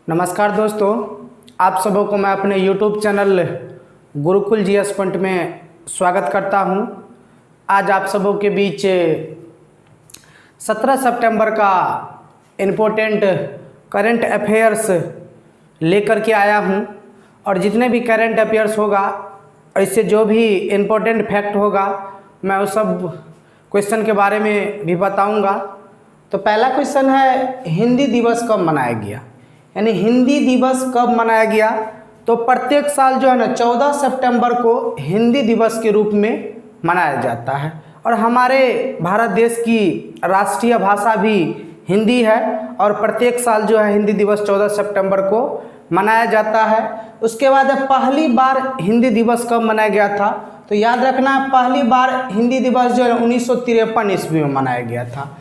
नमस्कार दोस्तों, आप सबों को मैं अपने YouTube channel Gurukul GS point में स्वागत करता हूं। आज आप सबों के बीच 17 सितंबर का इम्पोर्टेंट करंट अफेयर्स लेकर के आया हूं और जितने भी करंट अफेयर्स होगा, इससे जो भी इम्पोर्टेंट फैक्ट होगा, मैं उस सब क्वेश्चन के बारे में भी बताऊंगा। तो पहला क्वेश्चन है, हिंदी दिवस कब मनाया गया? यानी हिंदी दिवस कब मनाया गया? तो प्रत्येक साल जो है ना 14 सितंबर को हिंदी दिवस के रूप में मनाया जाता है और हमारे भारत देश की राष्ट्रीय भाषा भी हिंदी है और प्रत्येक साल जो है हिंदी दिवस 14 सितंबर को मनाया जाता है। उसके बाद पहली बार हिंदी दिवस कब मनाया गया था? तो याद रखना, पहली बार हिंदी दिवस जो है 1953 ईस्वी में मनाया गया था।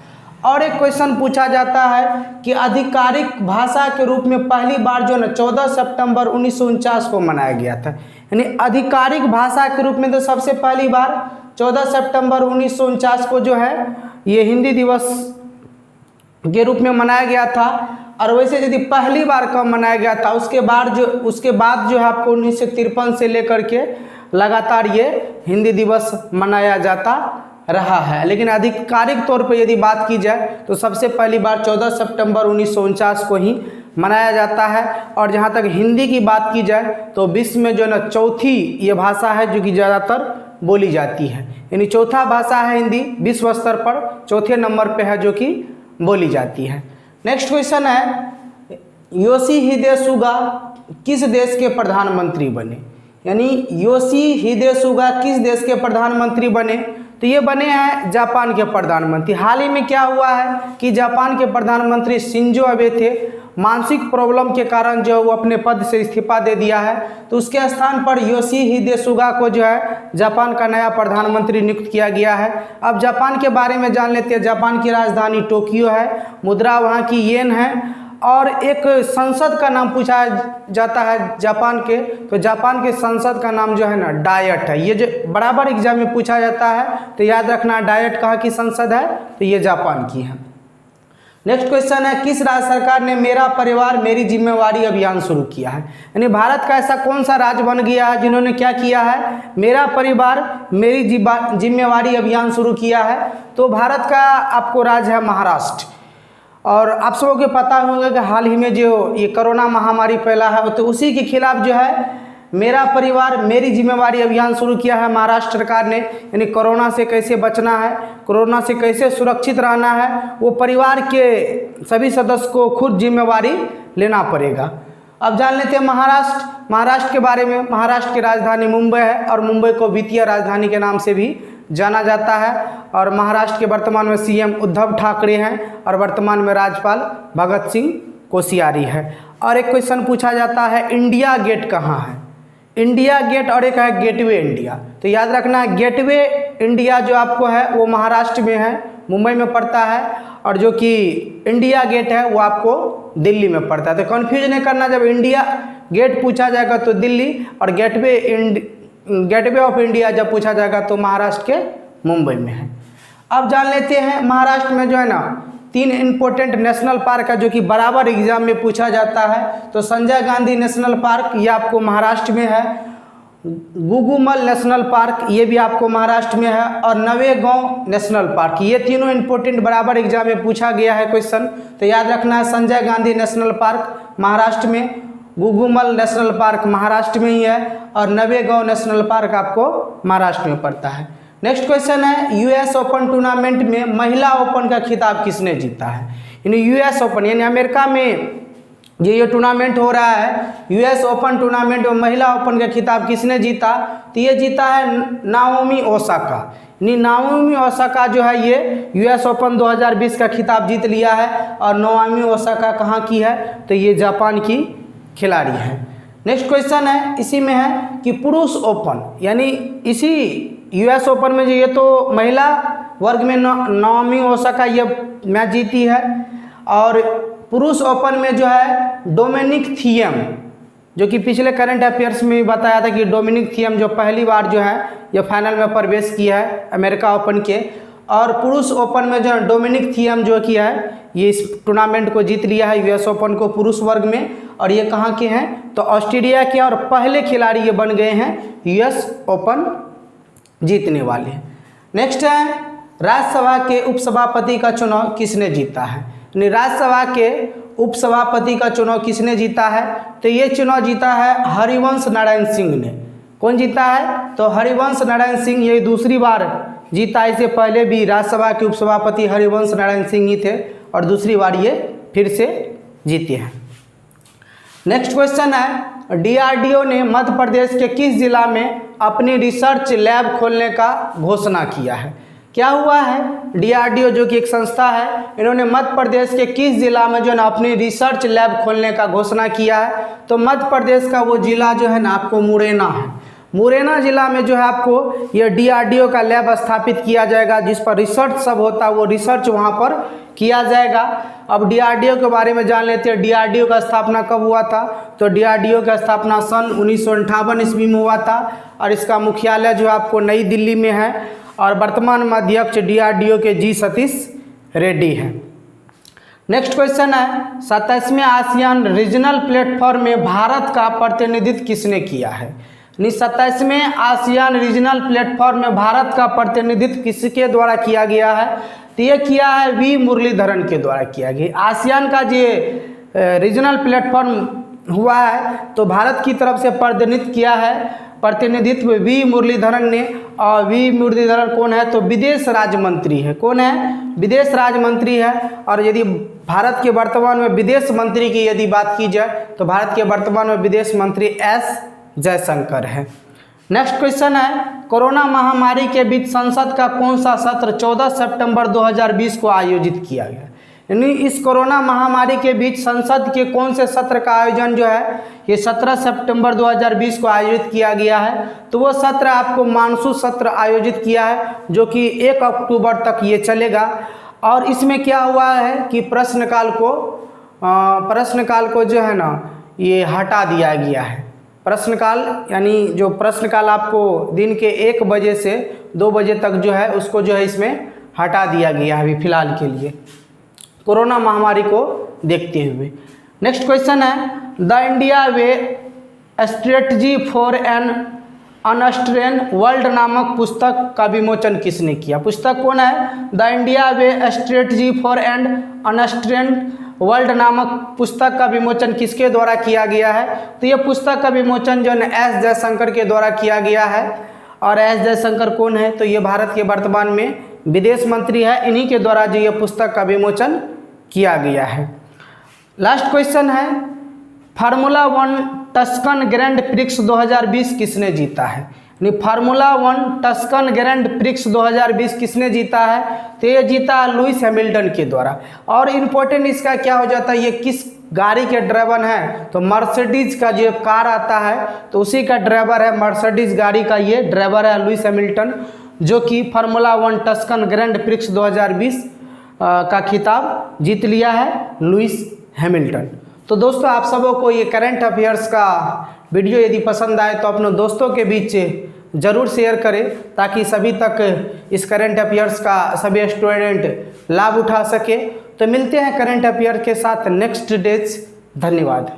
और एक क्वेश्चन पूछा जाता है कि आधिकारिक भाषा के रूप में पहली बार जो है ना 14 सितंबर 1949 को मनाया गया था। यानी आधिकारिक भाषा के रूप में तो सबसे पहली बार 14 सितंबर 1949 को जो है ये हिंदी दिवस के रूप में मनाया गया था। और वैसे यदि पहली बार कब मनाया गया था, उसके बाद जो है आपको 1953 से लेकर के लगातार ये हिंदी दिवस मनाया जाता रहा है। लेकिन आधिकारिक तौर पर यदि बात की जाए तो सबसे पहली बार 14 सितंबर 1949 को ही मनाया जाता है। और जहाँ तक हिंदी की बात की जाए तो विश्व में जो है ना चौथी ये भाषा है जो कि ज़्यादातर बोली जाती है। यानी चौथा भाषा है हिंदी, विश्व स्तर पर चौथे नंबर पे है जो कि बोली जाती है। नेक्स्ट क्वेश्चन है, योशिहिदे सुगा किस देश के प्रधानमंत्री बने? यानी योशिहिदे सुगा किस देश के प्रधानमंत्री बने? तो ये बने हैं जापान के प्रधानमंत्री। हाल ही में क्या हुआ है कि जापान के प्रधानमंत्री शिंजो अबे थे, मानसिक प्रॉब्लम के कारण जो वो अपने पद से इस्तीफा दे दिया है, तो उसके स्थान पर योशिहिदे सुगा को जो है जापान का नया प्रधानमंत्री नियुक्त किया गया है। अब जापान के बारे में जान लेते हैं। जापान की राजधानी टोक्यो है, मुद्रा वहाँ की येन है और एक संसद का नाम पूछा जाता है जापान के, तो जापान के संसद का नाम जो है ना डायट है। ये जो बराबर एग्जाम में पूछा जाता है, तो याद रखना डायट कहाँ की संसद है, तो ये जापान की है। नेक्स्ट क्वेश्चन है, किस राज्य सरकार ने मेरा परिवार मेरी जिम्मेवारी अभियान शुरू किया है? यानी भारत का ऐसा कौन सा राज्य बन गया है जिन्होंने क्या किया है, मेरा परिवार मेरी जिम्मेवारी अभियान शुरू किया है? तो भारत का आपको राज्य है महाराष्ट्र। और आप सबों को पता होगा कि हाल ही में जो ये कोरोना महामारी फैला है, तो उसी के खिलाफ जो है मेरा परिवार मेरी जिम्मेवारी अभियान शुरू किया है महाराष्ट्र सरकार ने। यानी कोरोना से कैसे बचना है, कोरोना से कैसे सुरक्षित रहना है, वो परिवार के सभी सदस्य को खुद जिम्मेवारी लेना पड़ेगा। अब जान लेते हैं महाराष्ट्र के बारे में। महाराष्ट्र की राजधानी मुंबई है और मुंबई को वित्तीय राजधानी के नाम से भी जाना जाता है। और महाराष्ट्र के वर्तमान में सीएम उद्धव ठाकरे हैं और वर्तमान में राज्यपाल भगत सिंह कोश्यारी है। और एक क्वेश्चन पूछा जाता है, इंडिया गेट कहाँ है? इंडिया गेट और एक है गेटवे इंडिया। तो याद रखना, गेटवे इंडिया जो आपको है वो महाराष्ट्र में है, मुंबई में पड़ता है, और जो कि इंडिया गेट है वो आपको दिल्ली में पड़ता है। तो कन्फ्यूज नहीं करना, जब इंडिया गेट पूछा जाएगा तो दिल्ली, और गेटवे ऑफ इंडिया जब पूछा जाएगा तो महाराष्ट्र के मुंबई में है। अब जान लेते हैं महाराष्ट्र में जो है ना 3 इम्पोर्टेंट नेशनल पार्क है जो कि बराबर एग्जाम में पूछा जाता है। तो संजय गांधी नेशनल पार्क ये आपको महाराष्ट्र में है, गुगुमल नेशनल पार्क ये भी आपको महाराष्ट्र में है, और नवेगांव नेशनल पार्क, ये तीनों इम्पोर्टेंट बराबर एग्जाम में पूछा गया है क्वेश्चन। तो याद रखना है, संजय गांधी नेशनल पार्क महाराष्ट्र में, गुगुमल नेशनल पार्क महाराष्ट्र में ही है, और नवेगांव नेशनल पार्क आपको महाराष्ट्र में पड़ता है। नेक्स्ट क्वेश्चन है, यूएस ओपन टूर्नामेंट में महिला ओपन का खिताब किसने जीता है? यानी यूएस ओपन यानी अमेरिका में ये टूर्नामेंट हो रहा है, यूएस ओपन टूर्नामेंट में महिला ओपन का खिताब किसने जीता? तो ये जीता है नाओमी ओसाका। यानी नाओमी ओसाका जो है ये यूएस ओपन 2020 का खिताब जीत लिया है। और नाओमी ओसाका कहाँ की है? तो ये जापान की खिलाड़ी है। नेक्स्ट क्वेश्चन है, इसी में है कि पुरुष ओपन, यानी इसी यूएस ओपन में जो ये तो महिला वर्ग में नाओमी ओसाका ये मैच जीती है, और पुरुष ओपन में जो है डोमिनिक थिएम, जो कि पिछले करंट अफेयर्स में भी बताया था कि डोमिनिक थिएम जो पहली बार जो है ये फाइनल में प्रवेश किया है अमेरिका ओपन के, और पुरुष ओपन में जो है डोमिनिक थियम जो किया है, ये इस टूर्नामेंट को जीत लिया है, यूएस ओपन को पुरुष वर्ग में। और ये कहाँ के हैं, तो ऑस्ट्रेलिया के, और पहले खिलाड़ी ये बन गए हैं यूएस ओपन जीतने वाले। नेक्स्ट है राज्यसभा के उपसभापति का चुनाव किसने जीता है। यानी राज्यसभा के उपसभापति का चुनाव किसने जीता है, तो ये चुनाव जीता है हरिवंश नारायण सिंह ने। कौन जीता है, तो हरिवंश नारायण सिंह, ये दूसरी बार जीता। इससे पहले भी राज्यसभा के उपसभापति हरिवंश नारायण सिंह ही थे और दूसरी बार ये फिर से जीते हैं। नेक्स्ट क्वेश्चन है डीआरडीओ ने मध्य प्रदेश के किस जिला में अपनी रिसर्च लैब खोलने का घोषणा किया है। क्या हुआ है, डीआरडीओ जो कि एक संस्था है, इन्होंने मध्य प्रदेश के किस जिला में जो है ना अपनी रिसर्च लैब खोलने का घोषणा किया है। तो मध्य प्रदेश का वो जिला जो है ना आपको मुरैना है। मुरैना जिला में जो है आपको ये डीआरडीओ का लैब स्थापित किया जाएगा, जिस पर रिसर्च सब होता है वो रिसर्च वहाँ पर किया जाएगा। अब डीआरडीओ के बारे में जान लेते हैं। डीआरडीओ का स्थापना कब हुआ था, तो डीआरडीओ का स्थापना सन 1958 ईस्वी में हुआ था और इसका मुख्यालय जो आपको नई दिल्ली में है। और वर्तमान में अध्यक्ष डीआरडीओ के जी सतीश रेड्डी है। नेक्स्ट क्वेश्चन है 27वें आसियान रीजनल प्लेटफॉर्म में भारत का प्रतिनिधित्व किसने किया है। 27वें आसियान रीजनल प्लेटफॉर्म में भारत का प्रतिनिधित्व किसके द्वारा किया गया है, तो ये किया है वी मुरलीधरन के द्वारा किया गया। आसियान का जो रीजनल प्लेटफॉर्म हुआ है तो भारत की तरफ से प्रतिनिधित्व वी मुरलीधरन ने। और वी मुरलीधरन कौन है, तो विदेश राज्य मंत्री है। कौन है, विदेश राज्य मंत्री है। और यदि भारत के वर्तमान में विदेश मंत्री की यदि बात की जाए तो भारत के वर्तमान में विदेश मंत्री एस जयशंकर है। नेक्स्ट क्वेश्चन है कोरोना महामारी के बीच संसद का कौन सा सत्र 14 सितंबर 2020 को आयोजित किया गया। यानी इस कोरोना महामारी के बीच संसद के कौन से सत्र का आयोजन जो है ये 17 सितंबर 2020 को आयोजित किया गया है। तो वो सत्र आपको मानसून सत्र आयोजित किया है जो कि 1 अक्टूबर तक ये चलेगा। और इसमें क्या हुआ है कि प्रश्नकाल को जो है ना ये हटा दिया गया है। प्रश्नकाल यानी जो प्रश्नकाल आपको दिन के 1 बजे से 2 बजे तक जो है उसको जो है इसमें हटा दिया गया है अभी फिलहाल के लिए, कोरोना महामारी को देखते हुए। नेक्स्ट क्वेश्चन है the India way strategy for an uncertain world नामक पुस्तक का विमोचन किसने किया। पुस्तक कौन है, the India way strategy for an uncertain world नामक पुस्तक का विमोचन किसके द्वारा किया गया है। तो ये पुस्तक का विमोचन जो है एस जयशंकर के द्वारा किया गया है। और एस जयशंकर कौन है, तो ये भारत के वर्तमान में विदेश मंत्री है। इन्हीं के द्वारा जो ये पुस्तक का विमोचन किया गया है। लास्ट क्वेश्चन है फार्मूला 1 टस्कन ग्रैंड प्रिक्स 2020 किसने जीता है। फार्मूला 1 टस्कन ग्रैंड प्रिक्स 2020 किसने जीता है, तो ये जीता लुइस हैमिल्टन के द्वारा। और इम्पोर्टेंट इसका क्या हो जाता है, ये किस गाड़ी के ड्राइवर हैं, तो मर्सिडीज का जो कार आता है तो उसी का ड्राइवर है, मर्सिडीज गाड़ी का ये ड्राइवर है लुइस हैमिल्टन, जो कि फार्मूला 1 टस्कन ग्रैंड प्रिक्स 2020 का खिताब जीत लिया है लुइस हैमिल्टन। तो दोस्तों आप सबों को ये करंट अफेयर्स का वीडियो यदि पसंद आए तो अपने दोस्तों के बीच ज़रूर शेयर करें ताकि सभी तक इस करंट अफेयर्स का सभी स्टूडेंट लाभ उठा सके। तो मिलते हैं करंट अफेयर के साथ नेक्स्ट डेज। धन्यवाद।